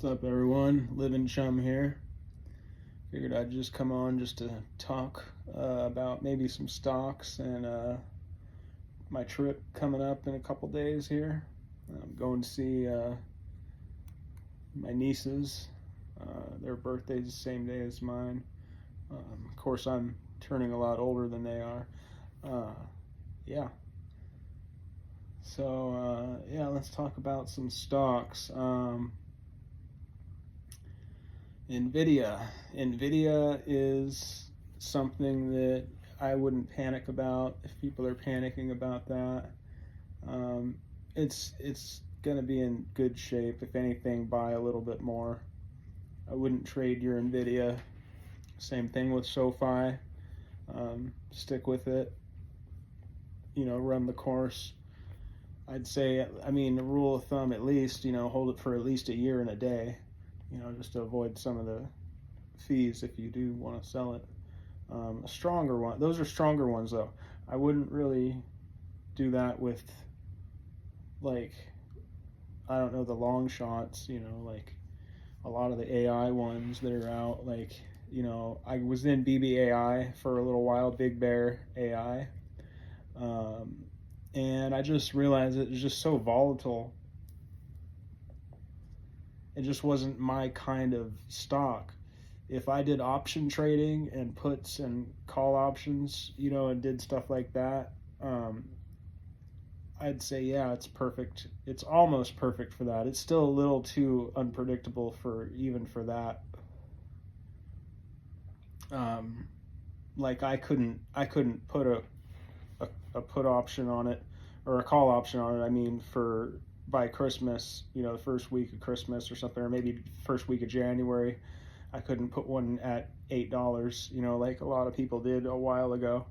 What's up, everyone? Living Chum here. Figured I'd just come on just to talk about maybe some stocks and my trip coming up in a couple days here. I'm going to see my nieces. Their birthday's the same day as mine. Of course, I'm turning a lot older than they are. Yeah. So, yeah, let's talk about some stocks. NVIDIA is something that I wouldn't panic about if people are panicking about that. It's going to be in good shape. If anything, buy a little bit more. I wouldn't trade your NVIDIA. Same thing with SoFi. Stick with it. Run the course. I'd say, the rule of thumb at least, hold it for at least a year and a day. Just to avoid some of the fees if you do want to sell it. A stronger one, those are stronger ones though. I wouldn't really do that with, like, I don't know, the long shots, like a lot of the AI ones that are out. Like, I was in BBAI for a little while, Big Bear AI. And I just realized it was just so volatile. It just wasn't my kind of stock. If I did option trading and puts and call options, and did stuff like that, I'd say, yeah, it's perfect. It's almost perfect for that. It's still a little too unpredictable for that. Like I couldn't put a put option on it or a call option on it. For by Christmas, the first week of Christmas or something, or maybe first week of January, I couldn't put one at $8, like a lot of people did a while ago.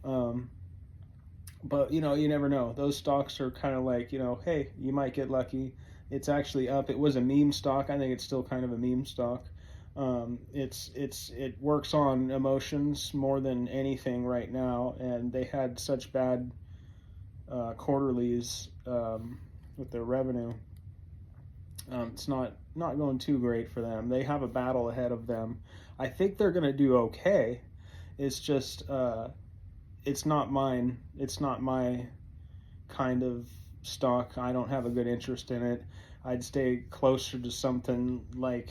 But you never know. Those stocks are kind of like, hey, you might get lucky. It's actually up. It was a meme stock. I think it's still kind of a meme stock. It works on emotions more than anything right now, and they had such bad quarterlies with their revenue. It's not going too great for them. They have a battle ahead of them. I think they're going to do okay. It's just it's not mine. It's not my kind of stock. I don't have a good interest in it. I'd stay closer to something like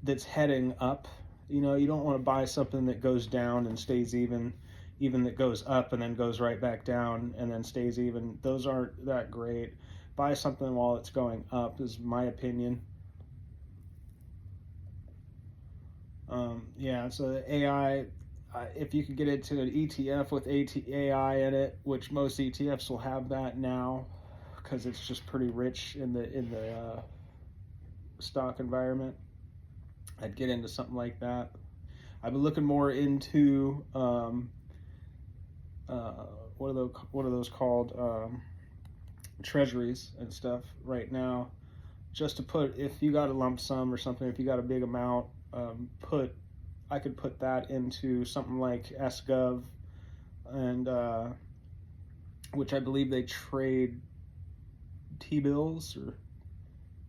that's heading up. You don't want to buy something that goes down and stays even that goes up and then goes right back down and then stays even. Those aren't that great. Buy something while it's going up is my opinion. So the AI, if you could get into an ETF with AI in it, which most ETFs will have that now, because it's just pretty rich in the stock environment, I'd get into something like that. I've been looking more into what are those called, treasuries and stuff right now, just to put, if you got a lump sum or something, if you got a big amount, I could put that into something like SGov, and which I believe they trade T-bills or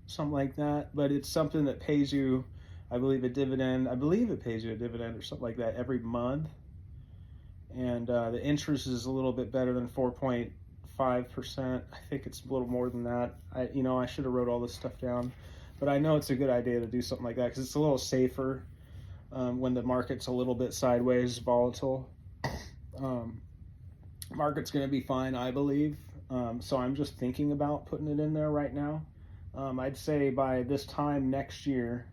something like that, but it's something that pays you, I believe, a dividend. I believe it pays you a dividend or something like that every month, and the interest is a little bit better than 4.5%. I think it's a little more than that. I should have wrote all this stuff down, but I know it's a good idea to do something like that because it's a little safer when the market's a little bit sideways, volatile. Market's going to be fine, I believe. So I'm just thinking about putting it in there right now. I'd say by this time next year,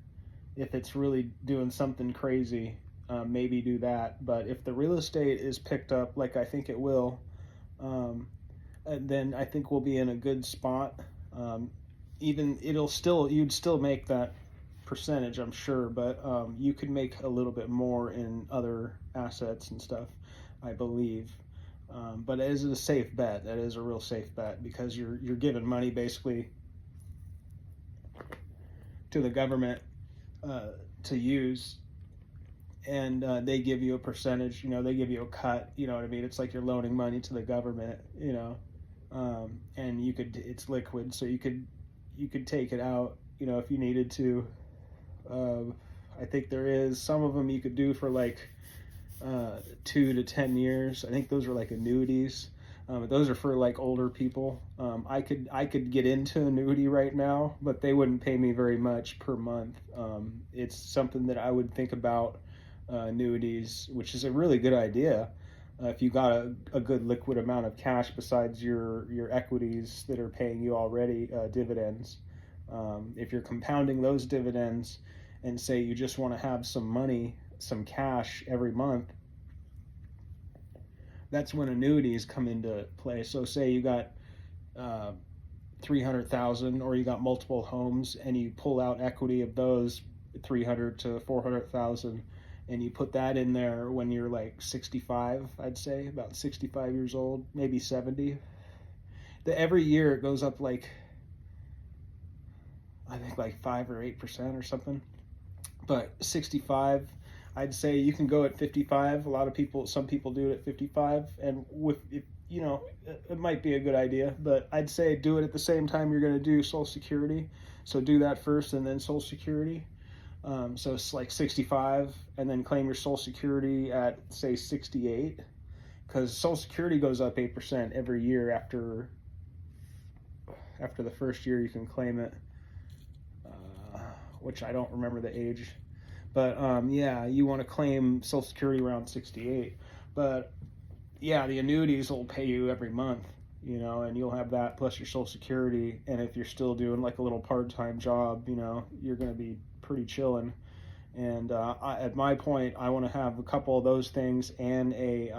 if it's really doing something crazy, maybe do that. But if the real estate is picked up like I think it will, then I think we'll be in a good spot. You'd still make that percentage, I'm sure, but you could make a little bit more in other assets and stuff, I believe. But it is a safe bet. That is a real safe bet because you're giving money basically to the government to use, and they give you a percentage. They give you a cut. You know what I mean? It's like you're loaning money to the government. And it's liquid, so you could take it out if you needed to. Uh, I think there is some of them you could do for like 2 to 10 years. I think those are like annuities. Those are for like older people. I could get into annuity right now, but they wouldn't pay me very much per month. It's something that I would think about, annuities, which is a really good idea. If you got a good liquid amount of cash besides your equities that are paying you already, dividends. If you're compounding those dividends, and say you just want to have some money, some cash every month, that's when annuities come into play. So say you got 300,000, or you got multiple homes, and you pull out equity of those 300 to 400,000, and you put that in there when you're like 65, I'd say about 65 years old, maybe 70. Every year it goes up like, I think like 5 or 8% or something. But 65, I'd say you can go at 55. Some people do it at 55, and it might be a good idea, but I'd say do it at the same time you're going to do Social Security. So do that first and then Social Security. So it's like 65, and then claim your Social Security at say 68, because Social Security goes up 8% every year after the first year you can claim it. Which I don't remember the age, but yeah, you want to claim Social Security around 68. But yeah, the annuities will pay you every month, and you'll have that plus your Social Security. And if you're still doing like a little part-time job, you're going to be pretty chilling. And at my point, I want to have a couple of those things and a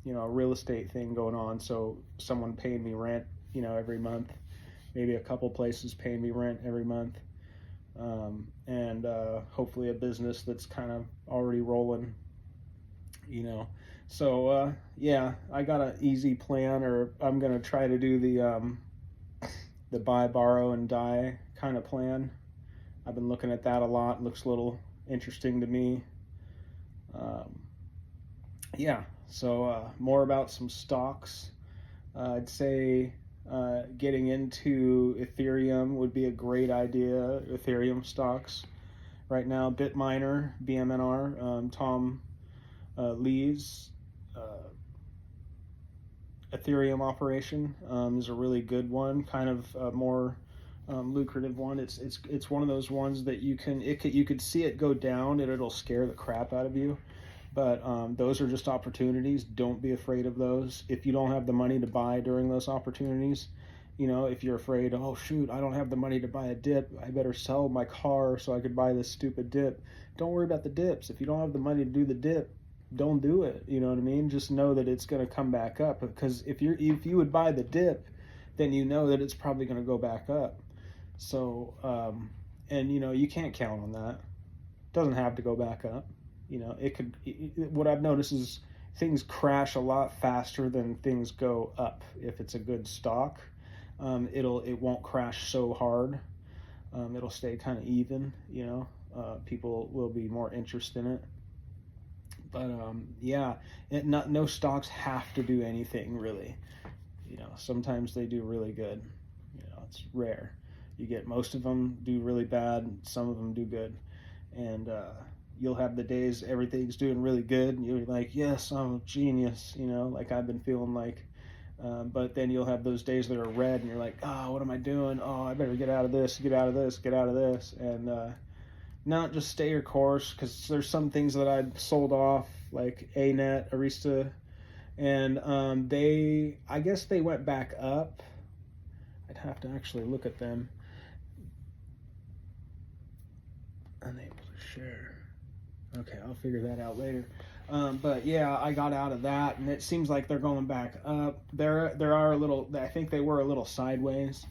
real estate thing going on. So someone paying me rent, every month, maybe a couple places paying me rent every month. And hopefully a business that's kind of already rolling, So yeah, I got an easy plan, or I'm gonna try to do the buy, borrow, and die kind of plan. I've been looking at that a lot. It looks a little interesting to me. Yeah, so more about some stocks. I'd say getting into Ethereum would be a great idea. Ethereum stocks right now. Bitminer, BMNR, Tom Lee's Ethereum operation is a really good one. Kind of more lucrative one. It's one of those ones that you could see it go down and it'll scare the crap out of you. But those are just opportunities. Don't be afraid of those. If you don't have the money to buy during those opportunities, if you're afraid, oh shoot, I don't have the money to buy a dip, I better sell my car so I could buy this stupid dip. Don't worry about the dips. If you don't have the money to do the dip, don't do it. You know what I mean? Just know that it's going to come back up, because if you would buy the dip, then you know that it's probably going to go back up. So and you can't count on that. It doesn't have to go back up. What I've noticed is things crash a lot faster than things go up. If it's a good stock, it won't crash so hard. It'll stay kind of even. People will be more interested in it. But yeah, no stocks have to do anything really. Sometimes they do really good. It's rare. You get most of them do really bad. Some of them do good, and you'll have the days everything's doing really good and you're like, yes, I'm a genius, like I've been feeling like, but then you'll have those days that are red and you're like, oh, what am I doing? Oh, I better get out of this, and not just stay your course, because there's some things that I'd sold off, like ANET, Arista, and I guess they went back up. I'd have to actually look at them. Unable to share. Okay, I'll figure that out later. But yeah, I got out of that, and it seems like they're going back up. There are a little. I think they were a little sideways.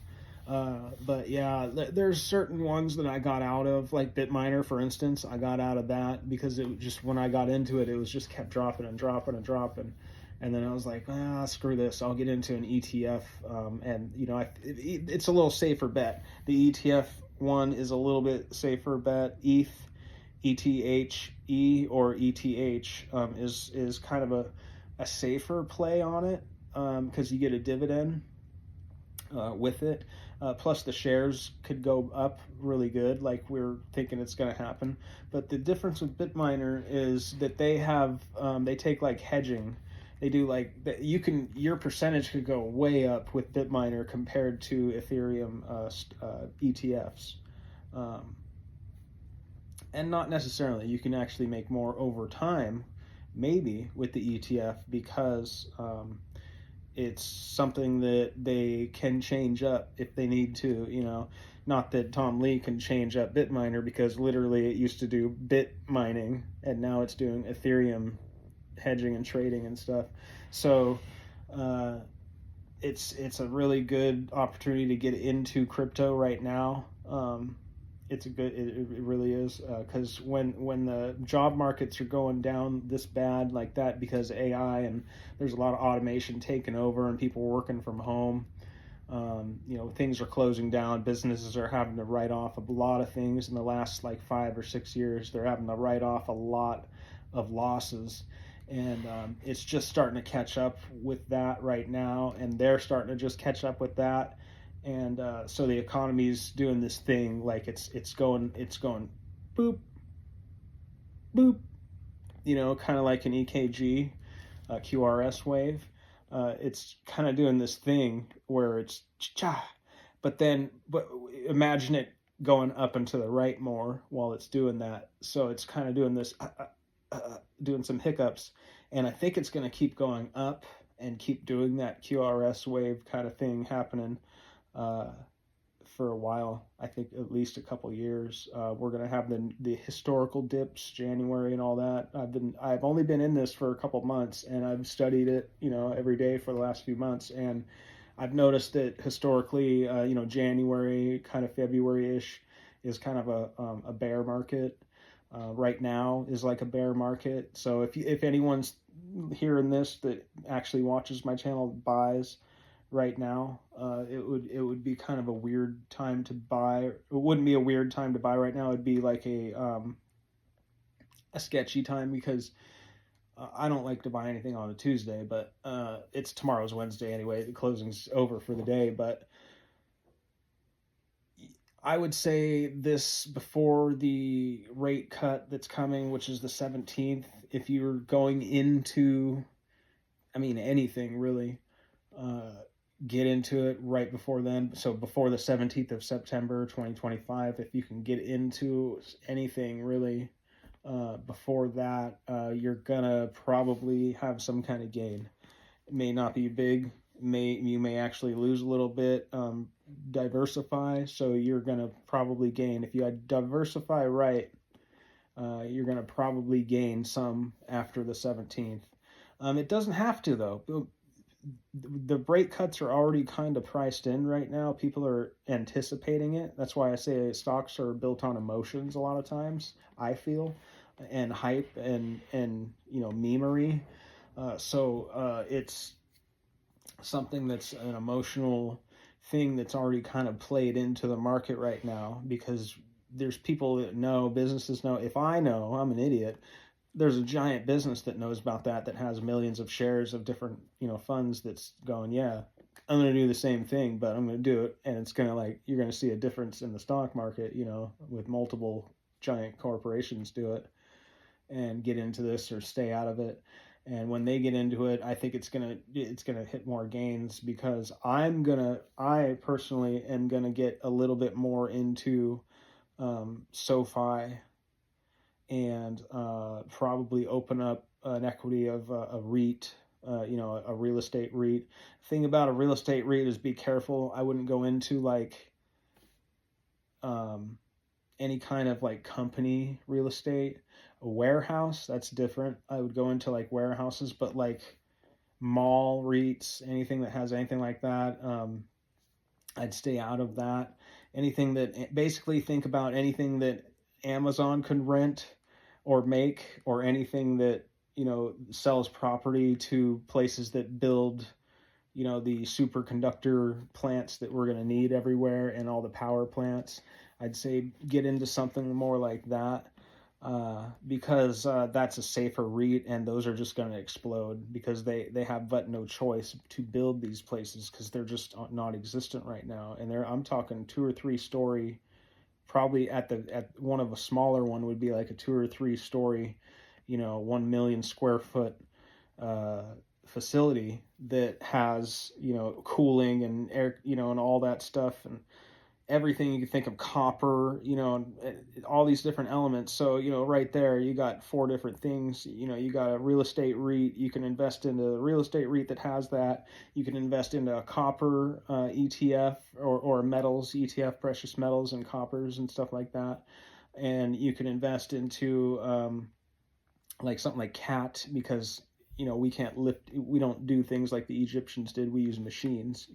But yeah, there's certain ones that I got out of, like Bitminer, for instance. I got out of that because it just, when I got into it, it was just kept dropping and dropping and dropping. And then I was like, screw this. I'll get into an ETF. And it's a little safer bet. The ETF one is a little bit safer bet. ETHE or ETH is kind of a safer play on it, because you get a dividend with it. Plus, the shares could go up really good, like we're thinking it's going to happen. But the difference with Bitminer is that they take like hedging. They do like your percentage could go way up with Bitminer compared to Ethereum ETFs, um, and not necessarily. You can actually make more over time, maybe with the ETF because it's something that they can change up if they need to, not that Tom Lee can change up Bitminer because literally it used to do bit mining and now it's doing Ethereum hedging and trading and stuff. So uh, it's a really good opportunity to get into crypto right now. It really is, because when the job markets are going down this bad like that because AI and there's a lot of automation taking over and people working from home, things are closing down. Businesses are having to write off a lot of things in the last like 5 or 6 years. They're having to write off a lot of losses, and it's just starting to catch up with that right now, and they're starting to just catch up with that. And so the economy's doing this thing like it's going boop boop, kind of like an EKG, QRS wave. It's kind of doing this thing where it's cha, but imagine it going up and to the right more while it's doing that. So it's kind of doing this, doing some hiccups, and I think it's going to keep going up and keep doing that QRS wave kind of thing happening uh, for a while. I think at least a couple years. We're gonna have the historical dips, January and all that. I've only been in this for a couple months, and I've studied it, every day for the last few months, and I've noticed that historically, January, kind of February-ish, is kind of a bear market. Right now is like a bear market. So if anyone's hearing this that actually watches my channel buys right now, it would be kind of a weird time to buy. It wouldn't be a weird time to buy right now. It'd be like a sketchy time because I don't like to buy anything on a Tuesday, but it's tomorrow's Wednesday anyway. The closing's over for the day, but I would say this before the rate cut that's coming, which is the 17th. If you're going into, anything really, get into it right before then. So before the 17th of September 2025, if you can get into anything really before that, you're gonna probably have some kind of gain. It may not be big. You may actually lose a little bit. Diversify, so you're gonna probably gain. If you diversify right, you're gonna probably gain some after the 17th. It doesn't have to though. The rate cuts are already kind of priced in right now. People are anticipating it. That's why I say stocks are built on emotions a lot of times, I feel, and hype and memery. So it's something that's an emotional thing that's already kind of played into the market right now because there's people that know, businesses know. If I know, I'm an idiot. There's a giant business that knows about that has millions of shares of different funds that's going, yeah, I'm going to do the same thing, but I'm going to do it, and it's going to you're going to see a difference in the stock market, with multiple giant corporations do it and get into this or stay out of it. And when they get into it, I think it's gonna hit more gains because I personally am gonna get a little bit more into SoFi and probably open up an equity of a REIT, a real estate REIT. Thing about a real estate REIT is be careful. I wouldn't go into any kind of company real estate. A warehouse, that's different. I would go into warehouses, but mall REITs, anything that has anything like that, I'd stay out of that. Anything that basically think about anything that Amazon could rent or make, or anything that sells property to places that build the superconductor plants that we're going to need everywhere and all the power plants. I'd say get into something more like that. because that's a safer REIT, and those are just going to explode because they have but no choice to build these places because they're just not existent right now. And I'm talking 2 or 3 story, probably at one of a smaller one would be like a 2 or 3 story, 1 million square foot uh, facility that has cooling and air, and all that stuff, and everything you can think of, copper, and all these different elements. So, right there, you got 4 different things. You got a real estate REIT. You can invest into a real estate REIT that has that. You can invest into a copper ETF, or metals ETF, precious metals and coppers and stuff like that. And you can invest into like something like CAT, because we don't do things like the Egyptians did. We use machines,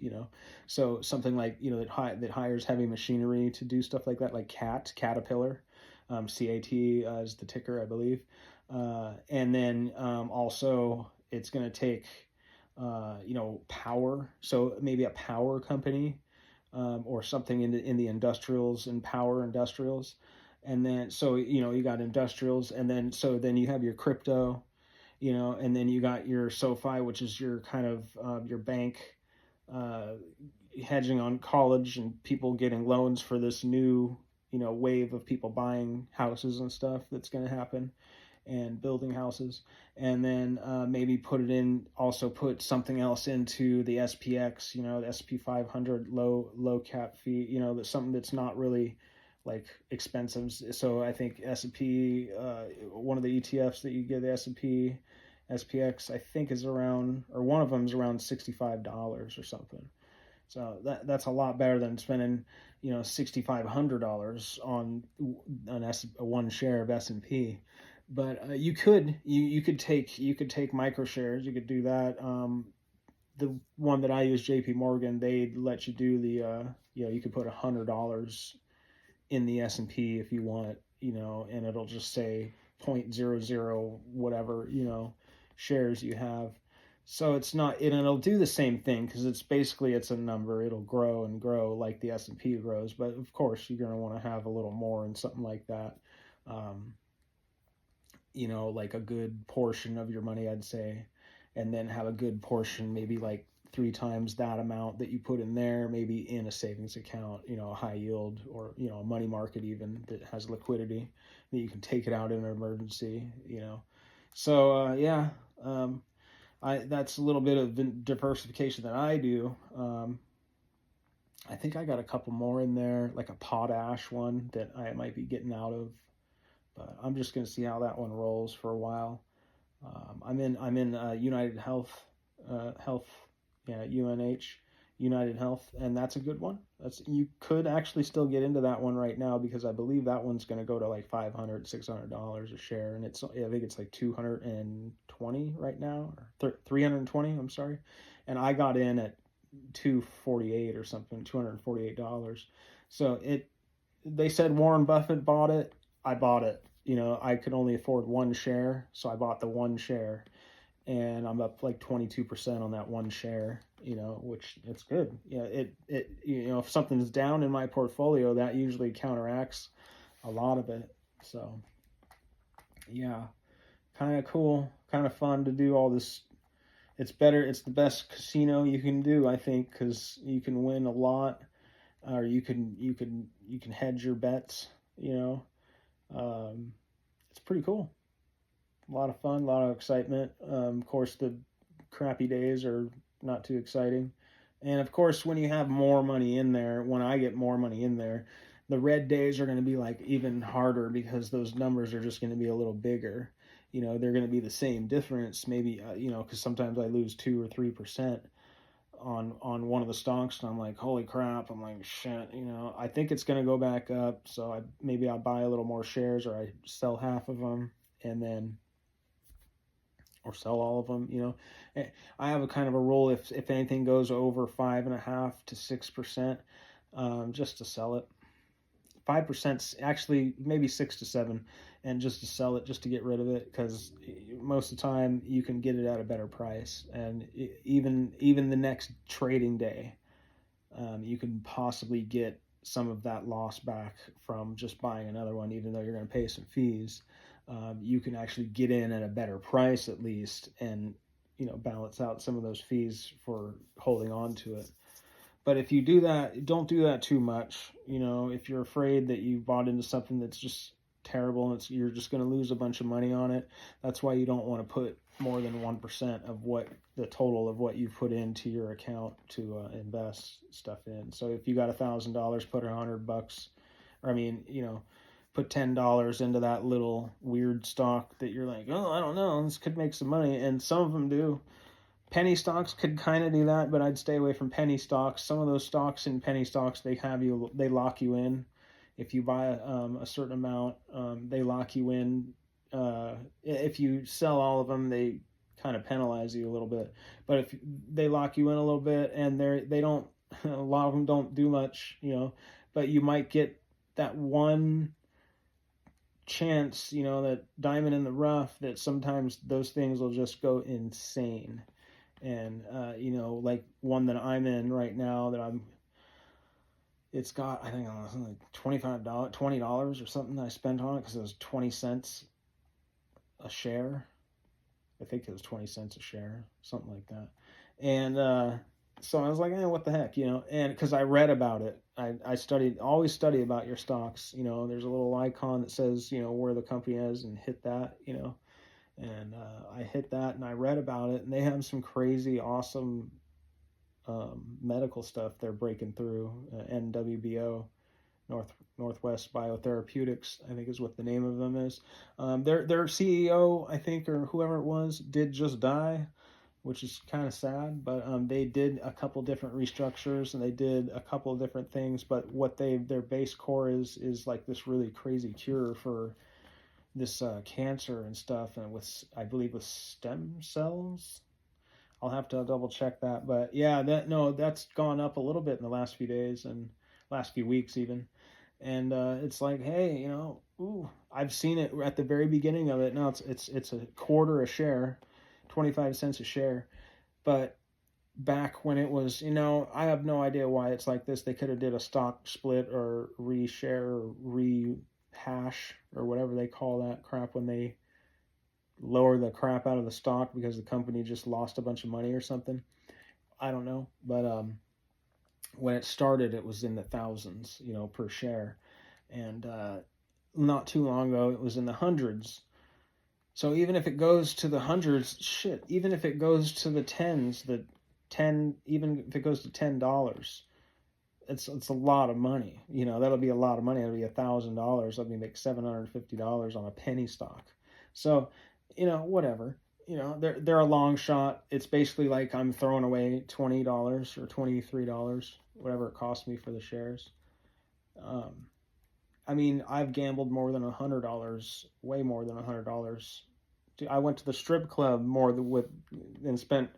so something like that hires heavy machinery to do stuff like that, like Caterpillar, CAT is the ticker, I believe. And then also it's going to take power, so maybe a power company, or something in the industrials and power industrials. And then so you got industrials, and then you have your crypto, and then you got your SoFi, which is your kind of your bank, uh, hedging on college and people getting loans for this new wave of people buying houses and stuff that's going to happen, and building houses. And then maybe put something else into the SPX, the SP 500, low cap fee, that's something that's not really like expensive. So I think S&P, one of the ETFs that you get, the S&P SPX, I think is around, or one of them is around $65 or something. So that's a lot better than spending $6,500 on one share of S&P. But you could take micro shares. You could do that. The one that I use, JP Morgan, they let you do you could put $100 in the S&P if you want it, and it'll just say 0.00 whatever, shares you have. So it's not, and it'll do the same thing because it's a number. It'll grow and grow like the S&P grows, but of course you're going to want to have a little more in something like that. Um, like a good portion of your money, I'd say, and then have a good portion, maybe like 3 times that amount that you put in there, maybe in a savings account, a high yield, or a money market even that has liquidity that you can take it out in an emergency. So yeah, that's a little bit of diversification that I do. I think I got a couple more in there, like a potash one that I might be getting out of, but I'm just going to see how that one rolls for a while. I'm in United Health, yeah, UNH, United Health, and that's a good one. You could actually still get into that one right now because I believe that one's going to go to like $500-$600 a share, and I think it's like 220 right now, or 320. I'm sorry, and I got in at 248 or something, $248. So they said Warren Buffett bought it. I bought it. I could only afford one share, so I bought the one share, and I'm up like 22% on that one share, which it's good. Yeah, if something's down in my portfolio, that usually counteracts a lot of it. So, yeah, kind of cool, kind of fun to do all this. It's the best casino you can do, I think, because you can win a lot, or you can hedge your bets, it's pretty cool. A lot of fun, a lot of excitement. Of course, the crappy days are not too exciting. And of course, when you have more money in there, when I get more money in there, the red days are going to be like even harder because those numbers are just going to be a little bigger. They're going to be the same difference, maybe, because sometimes I lose 2 or 3% on one of the stocks, and I'm like, holy crap, I'm like, shit, I think it's going to go back up, so maybe I'll buy a little more shares, or I sell half of them, and then, or sell all of them, I have a kind of a rule, if anything goes over 5.5 to 6%, just to sell it. 5%, actually maybe 6 to 7, and just to sell it, just to get rid of it, because most of the time you can get it at a better price, and even the next trading day, you can possibly get some of that loss back from just buying another one, even though you're going to pay some fees. You can actually get in at a better price at least, and balance out some of those fees for holding on to it. But if you do that, don't do that too much. If you're afraid that you bought into something that's just terrible and you're just going to lose a bunch of money on it, that's why you don't want to put more than 1% of what the total of what you put into your account to invest stuff in. So if you got $1,000, put $100, or put $10 into that little weird stock that you're like, oh, I don't know, this could make some money, and some of them do. Penny stocks could kind of do that, but I'd stay away from penny stocks. Some of those stocks in penny stocks, they lock you in. If you buy a certain amount, they lock you in. If you sell all of them, they kind of penalize you a little bit. But if they lock you in a little bit, and they don't, a lot of them don't do much, but you might get that one chance, that diamond in the rough, that sometimes those things will just go insane. And like one that I'm in right now it's got, I think, like $20 or something that I spent on it, because it was 20 cents a share. I think it was 20 cents a share, something like that. And so I was like, what the heck, and because I read about it, I always study about your stocks. There's a little icon that says, where the company is, and hit that, and I hit that, and I read about it, and they have some crazy, awesome medical stuff they're breaking through. NWBO, Northwest Biotherapeutics, I think is what the name of them is. Their CEO, I think, or whoever it was, did just die, which is kind of sad. But they did a couple different restructures, and they did a couple of different things. But what their base core is like this really crazy cure for this cancer and stuff, and I believe with stem cells. I'll have to double check that, but yeah, that's gone up a little bit in the last few days and last few weeks even, and it's like, hey, I've seen it at the very beginning of it. Now it's a quarter a share, 25 cents a share, but back when it was, I have no idea why it's like this. They could have did a stock split or reshare or rehash or whatever they call that crap when they lower the crap out of the stock because the company just lost a bunch of money or something. I don't know, but when it started, it was in the thousands, per share, and not too long ago, it was in the hundreds. So even if it goes to the hundreds, even if it goes to the tens, even if it goes to $10, it's a lot of money. That'll be a lot of money. That'll be $1,000. That'll be like $750 on a penny stock. So, whatever. They're a long shot. It's basically like I'm throwing away $20 or $23, whatever it cost me for the shares. I've gambled more than $100, way more than $100. I went to the strip club and spent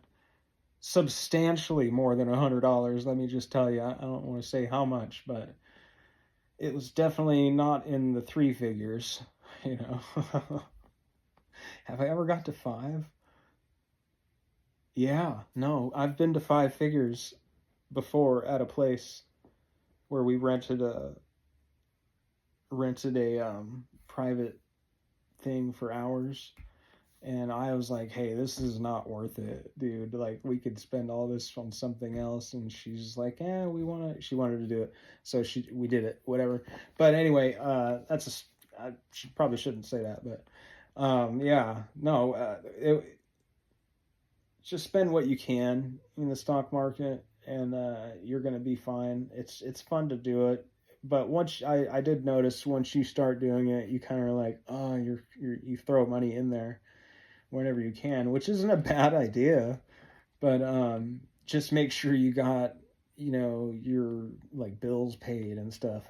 substantially more than $100. Let me just tell you, I don't want to say how much, but it was definitely not in the three figures, Have I ever got to 5? Yeah, no, I've been to 5 figures before at a place where we rented a private thing for hours, and I was like, hey, this is not worth it, dude. Like, we could spend all this on something else. And she's like, yeah, she wanted to do it, so we did it, whatever. But anyway, I probably shouldn't say that, but just spend what you can in the stock market, and you're going to be fine. It's fun to do it, but once I did notice, once you start doing it, you kind of like, oh, you throw money in there whenever you can, which isn't a bad idea, but just make sure you got your like bills paid and stuff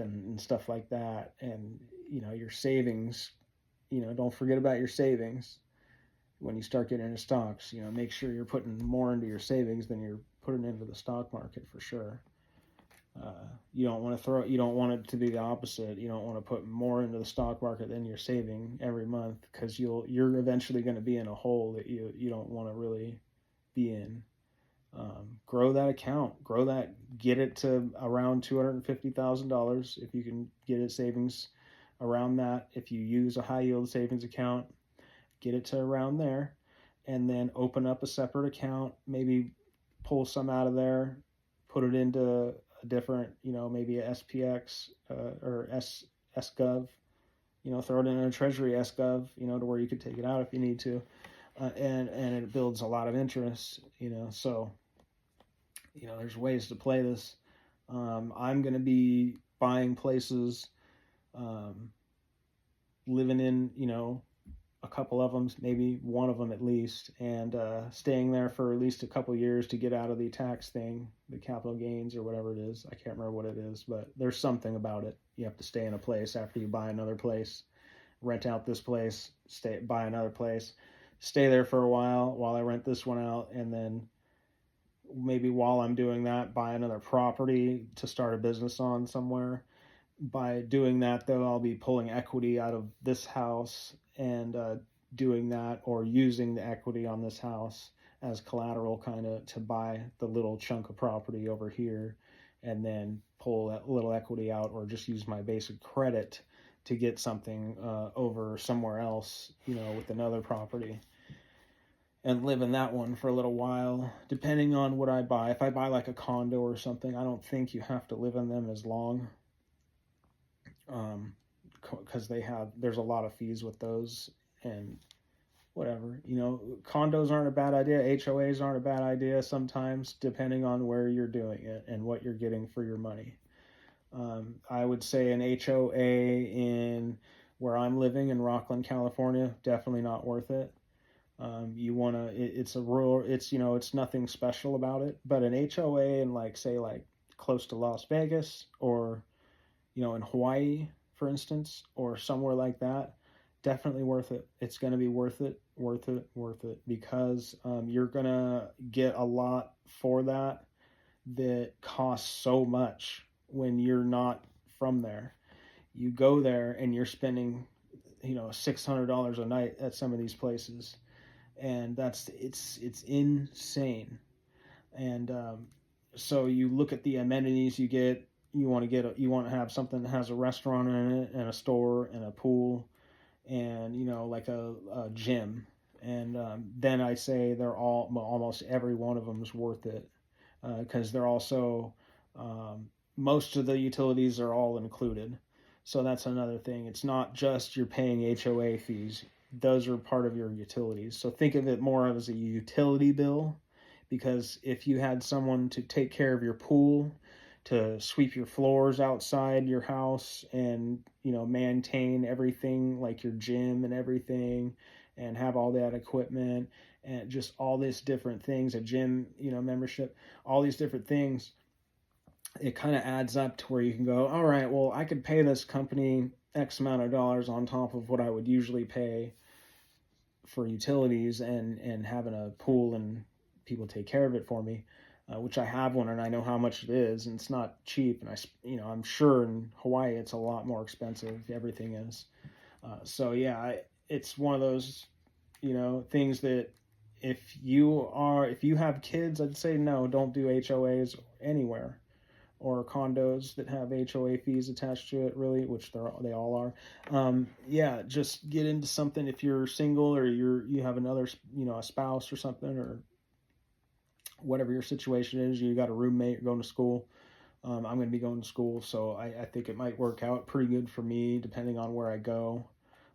like that, and your savings. Don't forget about your savings when you start getting into stocks. Make sure you're putting more into your savings than you're putting into the stock market for sure. You don't want it to be the opposite. You don't want to put more into the stock market than you're saving every month, because you're eventually going to be in a hole that you don't want to really be in. Grow that account, get it to around $250,000 if you can get it savings around that. If you use a high yield savings account, get it to around there, and then open up a separate account. Maybe pull some out of there, put it into a different, maybe a SPX or SGov. Throw it in a Treasury SGov, to where you could take it out if you need to, and it builds a lot of interest. So there's ways to play this. I'm going to be buying places, living in, a couple of them, maybe one of them at least, and staying there for at least a couple years to get out of the tax thing, the capital gains or whatever it is. I can't remember what it is, but there's something about it. You have to stay in a place after you buy another place, rent out this place, buy another place, stay there for a while I rent this one out, and then maybe while I'm doing that, buy another property to start a business on somewhere. By doing that, though, I'll be pulling equity out of this house and doing that, or using the equity on this house as collateral kind of to buy the little chunk of property over here, and then pull that little equity out, or just use my basic credit to get something over somewhere else, with another property, and live in that one for a little while, depending on what I buy. If I buy like a condo or something, I don't think you have to live in them as long, because there's a lot of fees with those, and whatever. Condos aren't a bad idea. HOAs aren't a bad idea sometimes, depending on where you're doing it and what you're getting for your money. I would say an HOA in where I'm living in Rockland, California, definitely not worth it. It's a rural, it's nothing special about it, but an HOA in say close to Las Vegas, or, in Hawaii, for instance, or somewhere like that, definitely worth it. It's going to be worth it, because you're going to get a lot for that costs so much when you're not from there. You go there and you're spending, $600 a night at some of these places, and it's insane. And so you look at the amenities you get. You want to have something that has a restaurant in it, and a store, and a pool, and like a gym. And then I say almost every one of them is worth it, because they're also most of the utilities are all included. So that's another thing. It's not just you're paying HOA fees. Those are part of your utilities. So think of it more as a utility bill, because if you had someone to take care of your pool, to sweep your floors outside your house, and maintain everything like your gym and everything, and have all that equipment, and just all these different things, a gym membership, all these different things, it kind of adds up to where you can go, all right, well, I could pay this company X amount of dollars on top of what I would usually pay for utilities, and having a pool and people take care of it for me, which I have one, and I know how much it is, and it's not cheap. And I'm sure in Hawaii it's a lot more expensive. Everything is. So yeah, it's one of those, things that if you have kids, I'd say no, don't do HOAs anywhere, or condos that have HOA fees attached to it, really, which they all are. Yeah, just get into something if you're single, or you have another, a spouse or something, or whatever your situation is. You got a roommate, you're going to school. I'm going to be going to school, so I think it might work out pretty good for me, depending on where I go.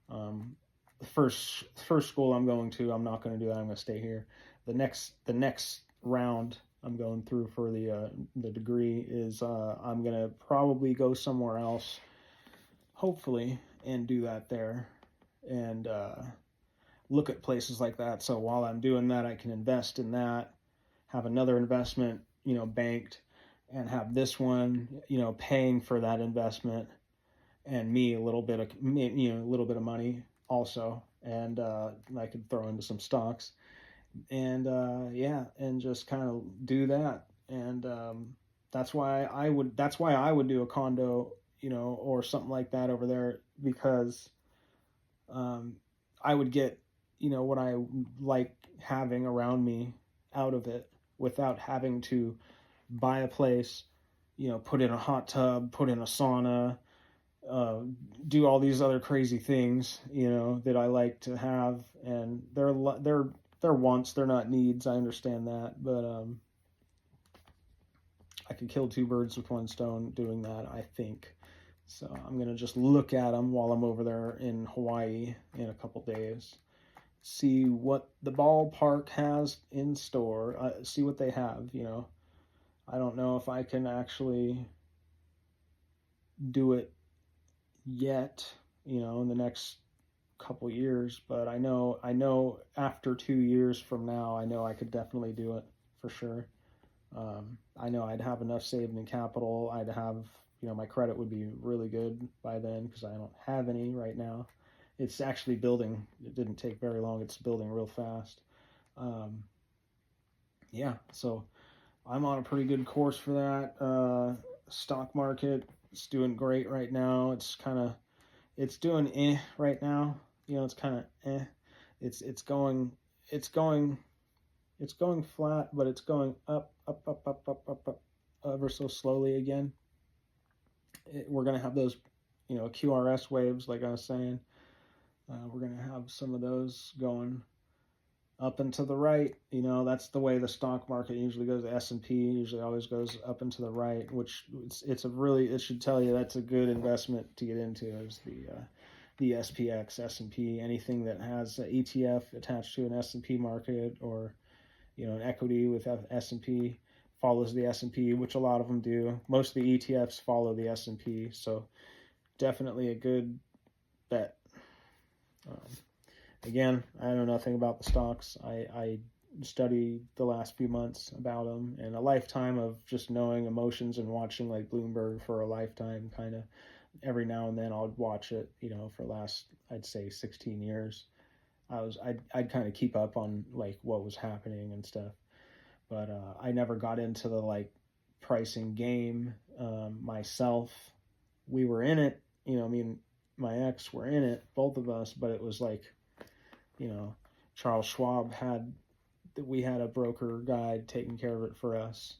The first school I'm going to, I'm not going to do that. I'm going to stay here. The next round I'm going through for the degree is I'm going to probably go somewhere else, hopefully, and do that there, and look at places like that. So while I'm doing that, I can invest in that, have another investment, banked, and have this one, paying for that investment, and me a little bit of money also, and I could throw into some stocks, and and just kind of do that. And that's why I would do a condo, or something like that over there, because I would get what I like having around me out of it, without having to buy a place, put in a hot tub, put in a sauna, uh, do all these other crazy things, that I like to have, and they're wants, they're not needs. I understand that, but I could kill two birds with one stone doing that, I think. So I'm gonna just look at them while I'm over there in Hawaii in a couple days, see what the ballpark has in store, see what they have. I don't know if I can actually do it yet, in the next couple years, but I know after 2 years from now, I know I could definitely do it for sure. I know I'd have enough saved in capital. I'd have, my credit would be really good by then because I don't have any right now. It's actually building. It didn't take very long. It's building real fast. Um, yeah, so I'm on a pretty good course for that. Stock market, it's doing great right now. It's doing right now. It's kind of It's going, it's going, it's going flat, but it's going up, up, up, up, up, up, up, ever so slowly again. We're gonna have those, QRS waves, like I was saying. We're gonna have some of those going up and to the right. That's the way the stock market usually goes. The S&P usually always goes up and to the right, which it should tell you that's a good investment to get into, is the SPX, S&P, anything that has an ETF attached to an S&P market, or an equity with S&P follows the S&P, which a lot of them do. Most of the ETFs follow the S&P, so definitely a good bet. Again, I know nothing about the stocks. I studied the last few months about them, and a lifetime of just knowing emotions and watching like Bloomberg for a lifetime, kind of every now and then I'll watch it, for the last, I'd say 16 years. I'd kind of keep up on like what was happening and stuff, but I never got into the like pricing game myself. We were in it, me and my ex were in it, both of us, but it was like, Charles Schwab we had a broker guy taking care of it for us.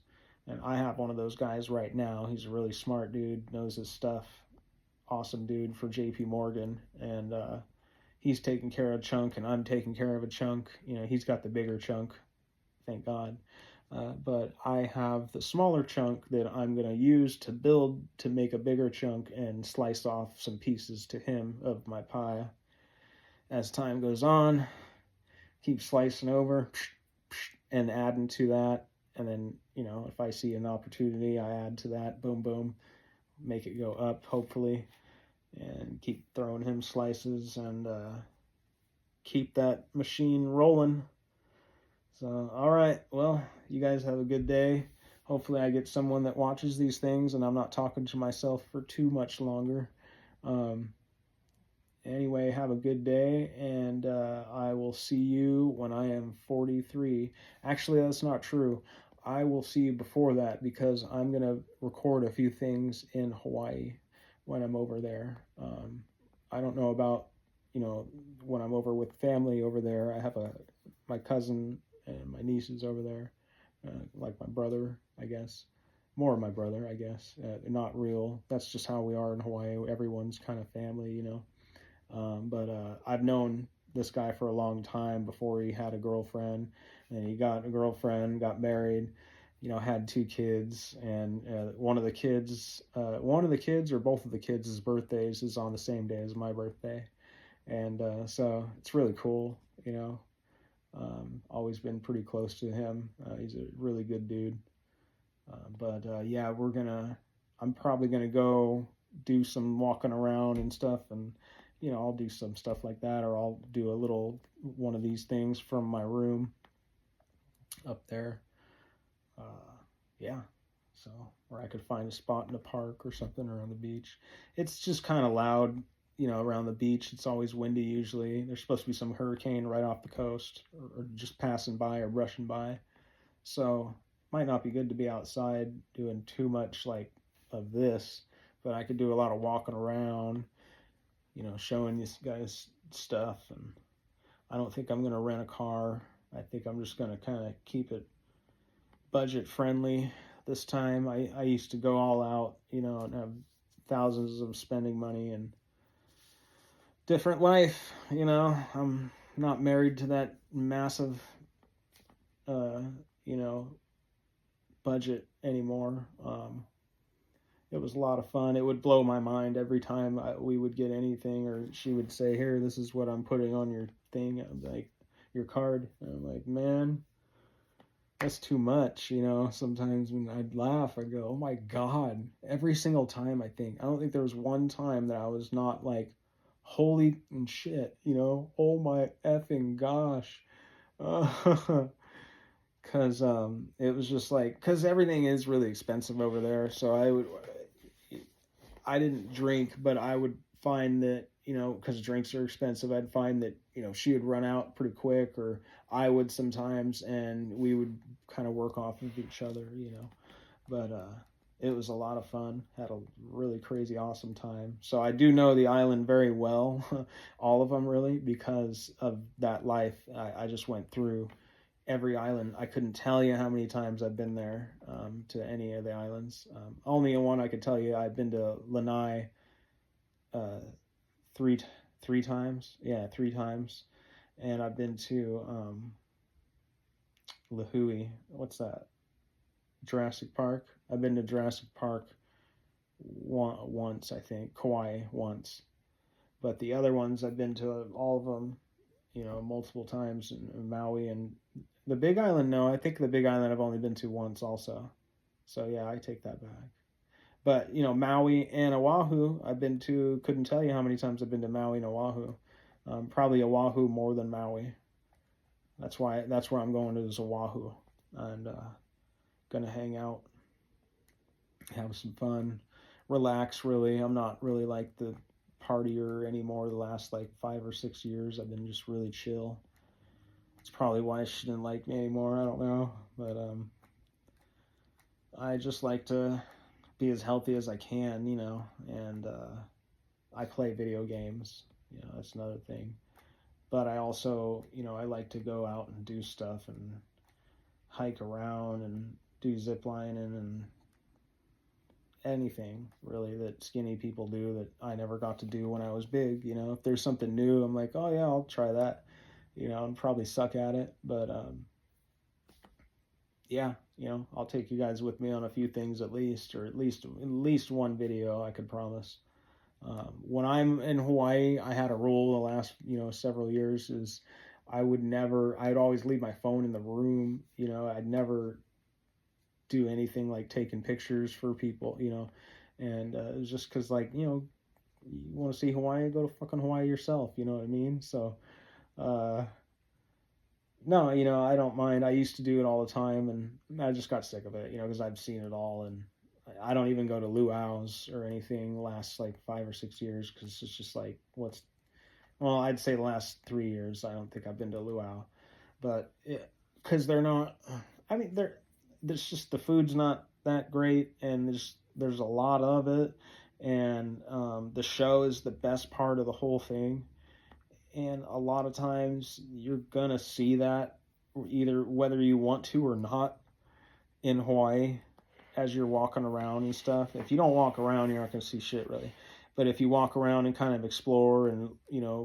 And I have one of those guys right now. He's a really smart dude, knows his stuff. Awesome dude for JP Morgan. And he's taking care of a chunk, and I'm taking care of a chunk. He's got the bigger chunk, thank God. But I have the smaller chunk that I'm going to use to build to make a bigger chunk and slice off some pieces to him of my pie. As time goes on, keep slicing over and adding to that. And then, if I see an opportunity, I add to that. Boom, boom. Make it go up, hopefully. And keep throwing him slices and keep that machine rolling. So, all right. Well, you guys have a good day. Hopefully I get someone that watches these things and I'm not talking to myself for too much longer. Anyway, have a good day, and I will see you when I am 43. Actually, that's not true. I will see you before that, because I'm going to record a few things in Hawaii when I'm over there. I don't know about, when I'm over with family over there. I have my cousin and my nieces over there, like my brother, I guess. More my brother, I guess. Not real. That's just how we are in Hawaii. Everyone's kind of family, But I've known this guy for a long time before he had a girlfriend, and he got a girlfriend, got married, had two kids, and one of the kids or both of the kids' birthdays is on the same day as my birthday, and so it's really cool, always been pretty close to him. He's a really good dude. But yeah, I'm probably gonna go do some walking around and stuff, and I'll do some stuff like that, or I'll do a little one of these things from my room up there. Yeah, so, or I could find a spot in the park or something around the beach. It's just kind of loud, around the beach. It's always windy usually. There's supposed to be some hurricane right off the coast, or just passing by or brushing by. So, might not be good to be outside doing too much like of this, but I could do a lot of walking around, showing these guys stuff. And I don't think I'm going to rent a car. I think I'm just going to kind of keep it budget friendly this time. I used to go all out, and have thousands of spending money, and different life. I'm not married to that massive, uh, you know, budget anymore. It was a lot of fun. It would blow my mind every time we would get anything, or she would say, "Here, this is what I'm putting on your thing," like your card. And I'm like, man, that's too much. Sometimes when I'd laugh, I'd go, "Oh my god!" Every single time, I don't think there was one time that I was not like, "Holy shit!" Oh my effing gosh. Uh, Cause it was just like, cause everything is really expensive over there. So I didn't drink, but I would find that, because drinks are expensive, I'd find that, she would run out pretty quick, or I would sometimes, and we would kind of work off of each other. But it was a lot of fun. Had a really crazy, awesome time. So I do know the island very well, all of them really, because of that life I just went through every island. I couldn't tell you how many times I've been there, to any of the islands. Only one I could tell you. I've been to Lanai uh, three three times. Yeah, 3 times, and I've been to Lahui. What's that? Jurassic Park. I've been to Jurassic Park once, I think. Kauai once, but the other ones I've been to all of them. Multiple times in Maui and the Big Island. No, I think the Big Island I've only been to once also. So yeah, I take that back. But Maui and Oahu, I've been to. Couldn't tell you how many times I've been to Maui and Oahu. Probably Oahu more than Maui. That's where I'm going to, is Oahu, and gonna hang out, have some fun, relax. Really, I'm not really like the partier anymore. The last like 5 or 6 years, I've been just really chill. It's probably why she didn't like me anymore. I don't know, but I just like to be as healthy as I can, and I play video games. That's another thing. But I also, I like to go out and do stuff and hike around and do zip lining and anything really that skinny people do that I never got to do when I was big. If there's something new, I'm like, oh yeah, I'll try that. And probably suck at it, but yeah, I'll take you guys with me on a few things at least, or at least one video, I could promise. When I'm in Hawaii, I had a rule the last several years, is I'd always leave my phone in the room. I'd never do anything like taking pictures for people. And it was just because, like, you want to see Hawaii, go to fucking Hawaii yourself. You know what I mean? So uh, no, I don't mind. I used to do it all the time, and I just got sick of it, because I've seen it all, and I don't even go to luau's or anything the last like 5 or 6 years, because it's just like, well, I'd say the last 3 years. I don't think I've been to luau, but because they're not. I mean, there's just, the food's not that great, and there's a lot of it, and the show is the best part of the whole thing. And a lot of times you're gonna see that, either whether you want to or not, in Hawaii, as you're walking around and stuff. If you don't walk around, you're not gonna see shit really. But if you walk around and kind of explore, and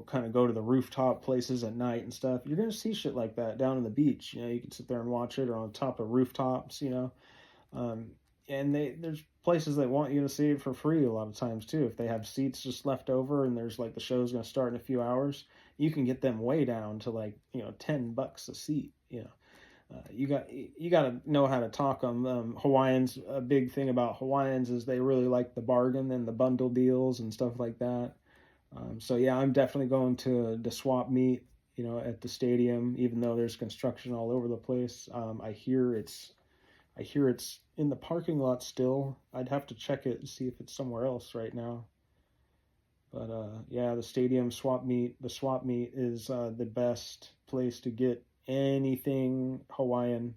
kind of go to the rooftop places at night and stuff, you're gonna see shit like that down on the beach. You can sit there and watch it, or on top of rooftops. Um, and there's places that want you to see it for free a lot of times too. If they have seats just left over, and there's like, the show's going to start in a few hours, you can get them way down to like $10 a seat. You got to know how to talk them. Hawaiians, a big thing about Hawaiians is they really like the bargain and the bundle deals and stuff like that. So yeah, I'm definitely going to the swap meet, at the stadium, even though there's construction all over the place. I hear it's in the parking lot still. I'd have to check it and see if it's somewhere else right now. But yeah, the swap meet is the best place to get anything Hawaiian,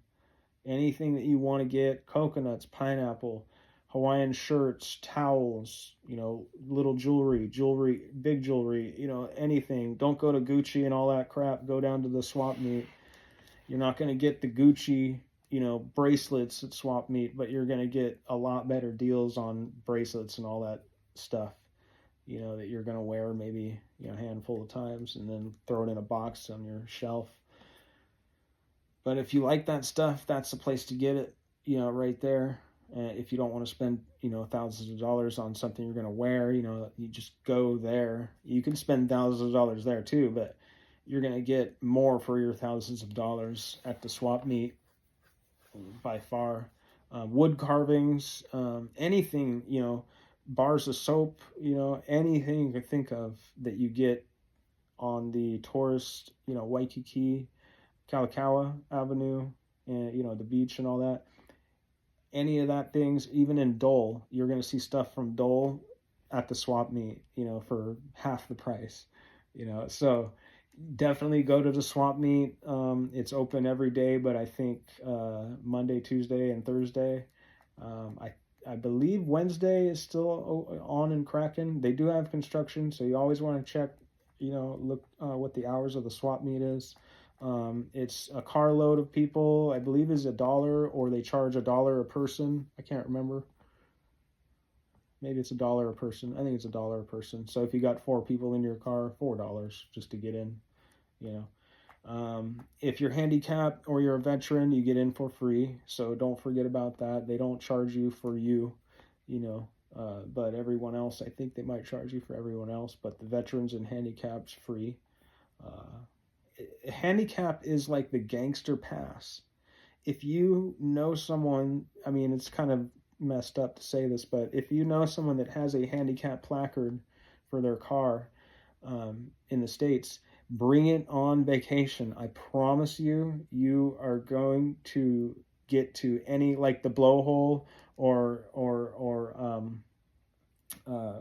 anything that you want to get: coconuts, pineapple, Hawaiian shirts, towels, little jewelry, big jewelry, anything. Don't go to Gucci and all that crap. Go down to the swap meet. You're not going to get the Gucci, bracelets at Swap Meet, but you're going to get a lot better deals on bracelets and all that stuff, that you're going to wear maybe, a handful of times and then throw it in a box on your shelf. But if you like that stuff, that's the place to get it, right there. If you don't want to spend, thousands of dollars on something you're going to wear, you just go there. You can spend thousands of dollars there too, but you're going to get more for your thousands of dollars at the Swap Meet by far. Wood carvings, anything, bars of soap, anything you can think of that you get on the tourist, Waikiki, Kalakaua Avenue, and, the beach and all that. Any of that things, even in Dole, you're going to see stuff from Dole at the Swap Meet, for half the price, so definitely go to the Swap Meet. It's open every day, but I think Monday, Tuesday, and Thursday. I believe Wednesday is still on and cracking. They do have construction, so you always want to check, look what the hours of the Swap Meet is. It's a carload of people, I believe is $1, or they charge $1 a person. I can't remember. Maybe it's $1 a person. I think it's $1 a person. So if you got 4 people in your car, $4 just to get in, If you're handicapped or you're a veteran, you get in for free. So don't forget about that. They don't charge you for but everyone else, I think they might charge you for everyone else, but the veterans and handicaps free. Handicap is like the gangster pass. If you know someone, I mean, it's kind of messed up to say this, but if you know someone that has a handicap placard for their car in the States, bring it on vacation. I promise you, you are going to get to any, like the blowhole or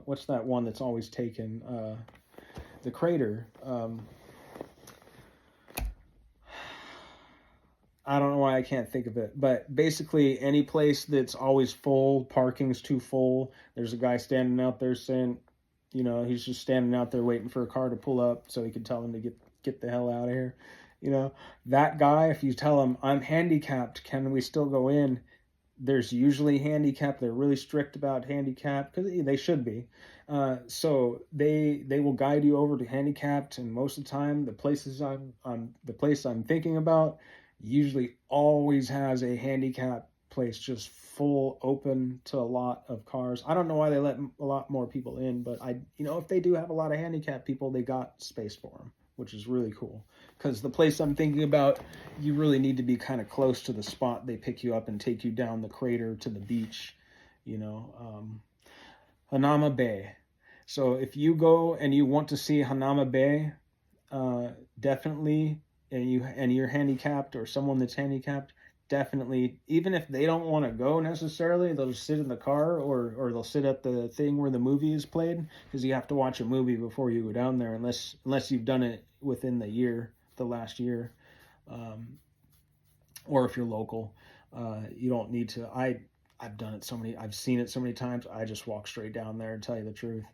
what's that one that's always taken? The crater. I don't know why I can't think of it, but basically any place that's always full, parking's too full. There's a guy standing out there saying, he's just standing out there waiting for a car to pull up so he can tell him to get the hell out of here. That guy, if you tell him, I'm handicapped, can we still go in? There's usually handicap. They're really strict about handicap because they should be. So they will guide you over to handicapped, and most of the time, the place I'm thinking about usually always has a handicap place just full open to a lot of cars. I don't know why they let a lot more people in, but if they do have a lot of handicap people, they got space for them, which is really cool. Because the place I'm thinking about, you really need to be kind of close to the spot they pick you up and take you down the crater to the beach, Hanauma Bay. So if you go and you want to see Hanauma Bay, definitely, and you're handicapped or someone that's handicapped, definitely, even if they don't want to go necessarily, they'll just sit in the car or they'll sit at the thing where the movie is played, because you have to watch a movie before you go down there, unless you've done it within the last year, or if you're local. You don't need to. I've done it I've seen it so many times. I just walk straight down there, to tell you the truth.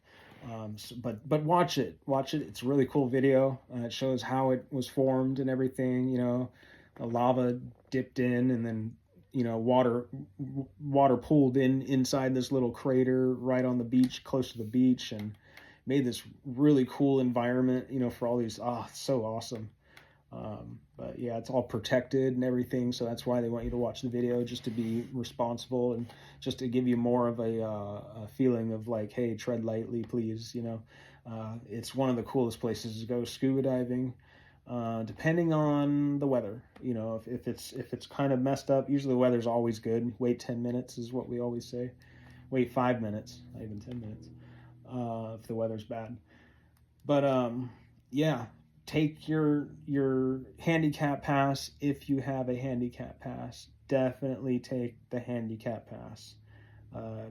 But watch it. It's a really cool video. It shows how it was formed and everything. The lava dipped in, and then water pooled inside this little crater right on the beach, close to the beach, and made this really cool environment. For all these. It's so awesome. But yeah, it's all protected and everything, so that's why they want you to watch the video, just to be responsible and just to give you more of a feeling of like, hey, tread lightly, please. It's one of the coolest places to go scuba diving, depending on the weather. If it's kind of messed up, usually the weather's always good. Wait 10 minutes is what we always say. Wait 5 minutes, not even 10 minutes, if the weather's bad. But yeah. Take your handicap pass if you have a handicap pass. Definitely take the handicap pass,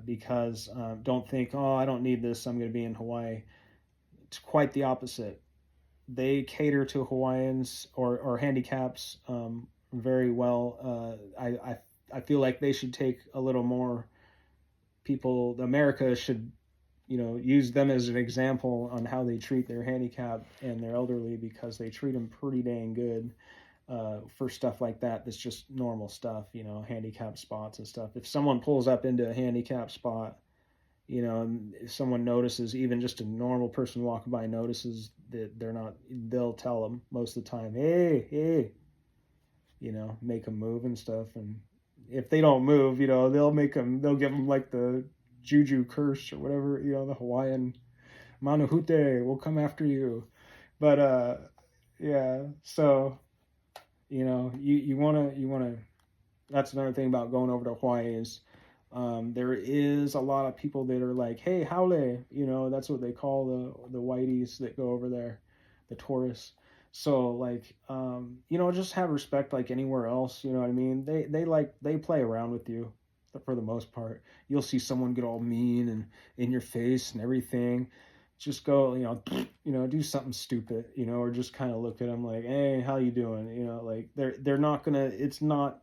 because don't think, I don't need this, I'm going to be in Hawaii. It's quite the opposite. They cater to Hawaiians or handicaps very well. I feel like they should take a little more people. America should use them as an example on how they treat their handicapped and their elderly, because they treat them pretty dang good. for stuff like that. That's just normal stuff, handicap spots and stuff. If someone pulls up into a handicap spot, and if someone notices, even just a normal person walking by notices that they're not, they'll tell them most of the time, hey, hey, make them move and stuff. And if they don't move, they'll give them like the juju curse or whatever, the Hawaiian Manuhute will come after you. But yeah, so you want to. That's another thing about going over to Hawaii is there is a lot of people that are like, hey, haole, that's what they call the whiteys that go over there, the tourists. So like, just have respect like anywhere else. You know what I mean? They play around with you for the most part. You'll see someone get all mean and in your face and everything. Just go, do something stupid, or just kind of look at them like, hey, how you doing? Like they're not gonna. It's not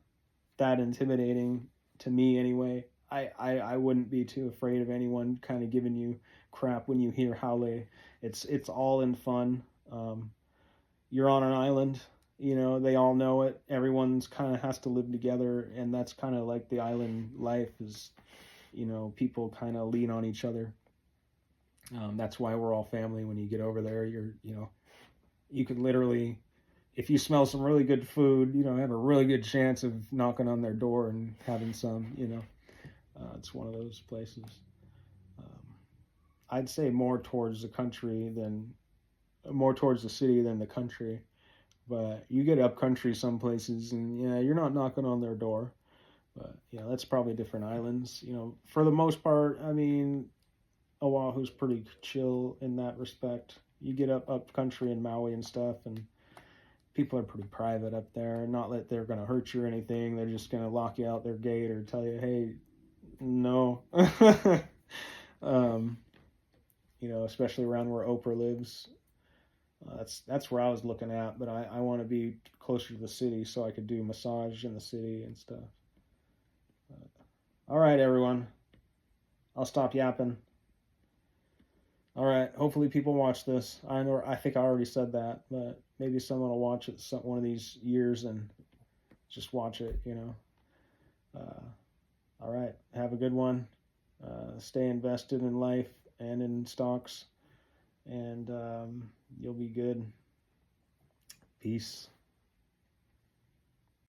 that intimidating to me anyway. I wouldn't be too afraid of anyone kind of giving you crap when you hear haole. It's all in fun. You're on an island, they all know it. Everyone's kind of has to live together, and that's kind of like the island life is, people kind of lean on each other. That's why we're all family. When you get over there, you can literally, if you smell some really good food, have a really good chance of knocking on their door and having some, it's one of those places. I'd say more towards the city than the country. But you get up country some places, and you're not knocking on their door. But that's probably different islands. For the most part, I mean, Oahu's pretty chill in that respect. You get up country in Maui and stuff, and people are pretty private up there. Not that they're going to hurt you or anything. They're just going to lock you out their gate or tell you, hey, no. Especially around where Oprah lives. That's where I was looking at, but I want to be closer to the city so I could do massage in the city and stuff. All right, everyone. I'll stop yapping. All right. Hopefully people watch this. I think I already said that, but maybe someone will watch it one of these years and just watch it, all right. Have a good one. Stay invested in life and in stocks, and you'll be good. Peace.